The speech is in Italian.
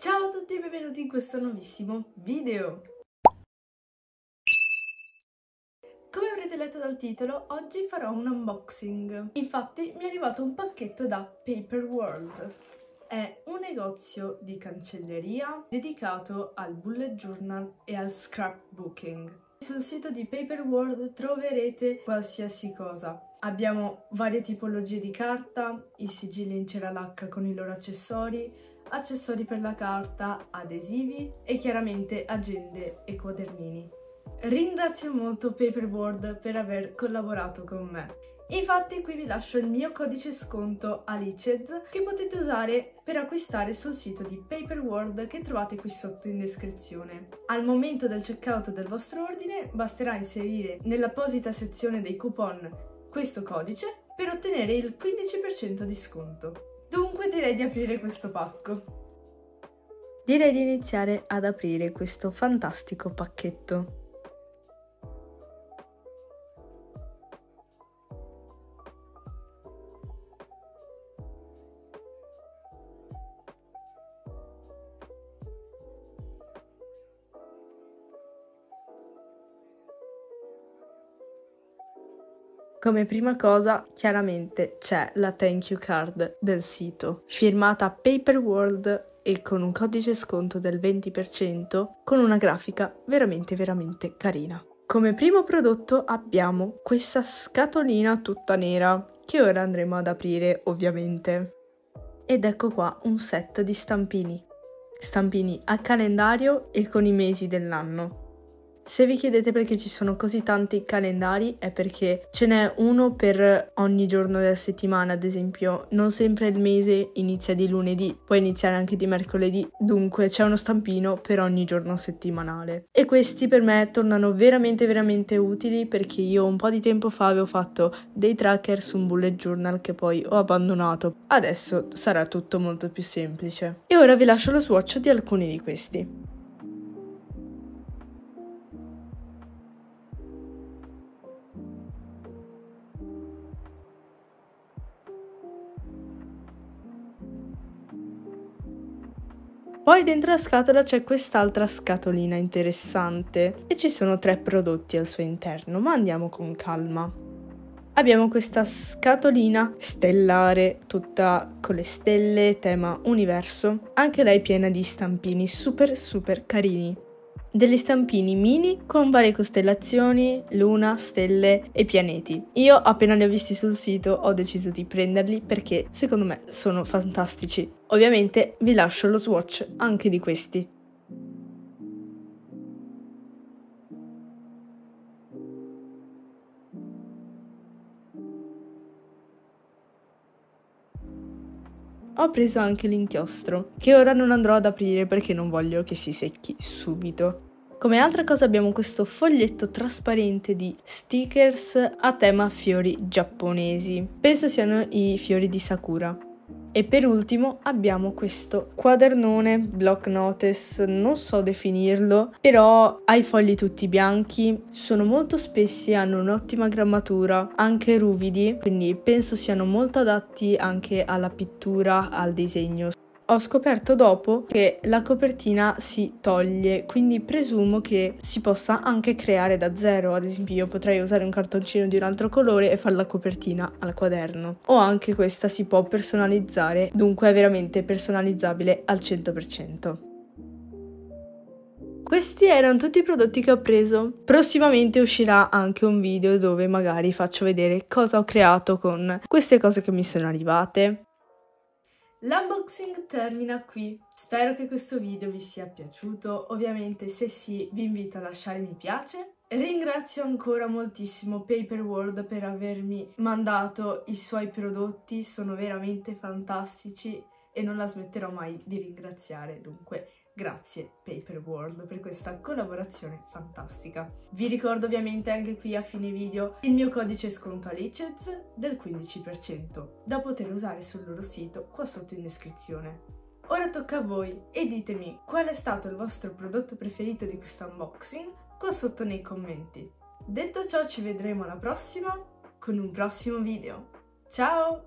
Ciao a tutti e benvenuti in questo nuovissimo video! Come avrete letto dal titolo, oggi farò un unboxing. Infatti mi è arrivato un pacchetto da Paper World. È un negozio di cancelleria dedicato al bullet journal e al scrapbooking. Sul sito di Paper World troverete qualsiasi cosa. Abbiamo varie tipologie di carta, i sigilli in cera lacca con i loro accessori per la carta, adesivi e chiaramente agende e quadernini. Ringrazio molto Paper World per aver collaborato con me. Infatti qui vi lascio il mio codice sconto ALICEZ che potete usare per acquistare sul sito di Paper World che trovate qui sotto in descrizione. Al momento del checkout del vostro ordine basterà inserire nell'apposita sezione dei coupon questo codice per ottenere il 15% di sconto. Dunque direi di aprire questo pacco. Direi di iniziare ad aprire questo fantastico pacchetto. Come prima cosa, chiaramente c'è la thank you card del sito, firmata Paper World e con un codice sconto del 20% con una grafica veramente carina. Come primo prodotto abbiamo questa scatolina tutta nera che ora andremo ad aprire ovviamente. Ed ecco qua un set di stampini a calendario e con i mesi dell'anno. Se vi chiedete perché ci sono così tanti calendari è perché ce n'è uno per ogni giorno della settimana, ad esempio non sempre il mese inizia di lunedì, può iniziare anche di mercoledì, dunque c'è uno stampino per ogni giorno settimanale. E questi per me tornano veramente utili perché io un po' di tempo fa avevo fatto dei tracker su un bullet journal che poi ho abbandonato. Adesso sarà tutto molto più semplice. E ora vi lascio lo swatch di alcuni di questi. Poi dentro la scatola c'è quest'altra scatolina interessante e ci sono 3 prodotti al suo interno, ma andiamo con calma. Abbiamo questa scatolina stellare, tutta con le stelle, tema universo, anche lei piena di stampini super carini. Degli stampini mini con varie costellazioni, luna, stelle e pianeti. Io appena li ho visti sul sito ho deciso di prenderli perché secondo me sono fantastici. Ovviamente vi lascio lo swatch anche di questi. Ho preso anche l'inchiostro, che ora non andrò ad aprire perché non voglio che si secchi subito. Come altra cosa abbiamo questo foglietto trasparente di stickers a tema fiori giapponesi. Penso siano i fiori di Sakura. E per ultimo abbiamo questo quadernone, block notice, non so definirlo, però ha i fogli tutti bianchi, sono molto spessi, hanno un'ottima grammatura, anche ruvidi, quindi penso siano molto adatti anche alla pittura, al disegno. Ho scoperto dopo che la copertina si toglie, quindi presumo che si possa anche creare da zero. Ad esempio io potrei usare un cartoncino di un altro colore e fare la copertina al quaderno. O anche questa si può personalizzare, dunque è veramente personalizzabile al 100%. Questi erano tutti i prodotti che ho preso. Prossimamente uscirà anche un video dove magari faccio vedere cosa ho creato con queste cose che mi sono arrivate. L'unboxing termina qui, spero che questo video vi sia piaciuto, ovviamente se sì vi invito a lasciare mi piace. Ringrazio ancora moltissimo Paper World per avermi mandato i suoi prodotti, sono veramente fantastici e non la smetterò mai di ringraziare, dunque grazie Paper World per questa collaborazione fantastica. Vi ricordo ovviamente anche qui a fine video il mio codice sconto ALICEZ del 15% da poter usare sul loro sito qua sotto in descrizione. Ora tocca a voi e ditemi qual è stato il vostro prodotto preferito di questo unboxing qua sotto nei commenti. Detto ciò ci vedremo alla prossima con un prossimo video. Ciao!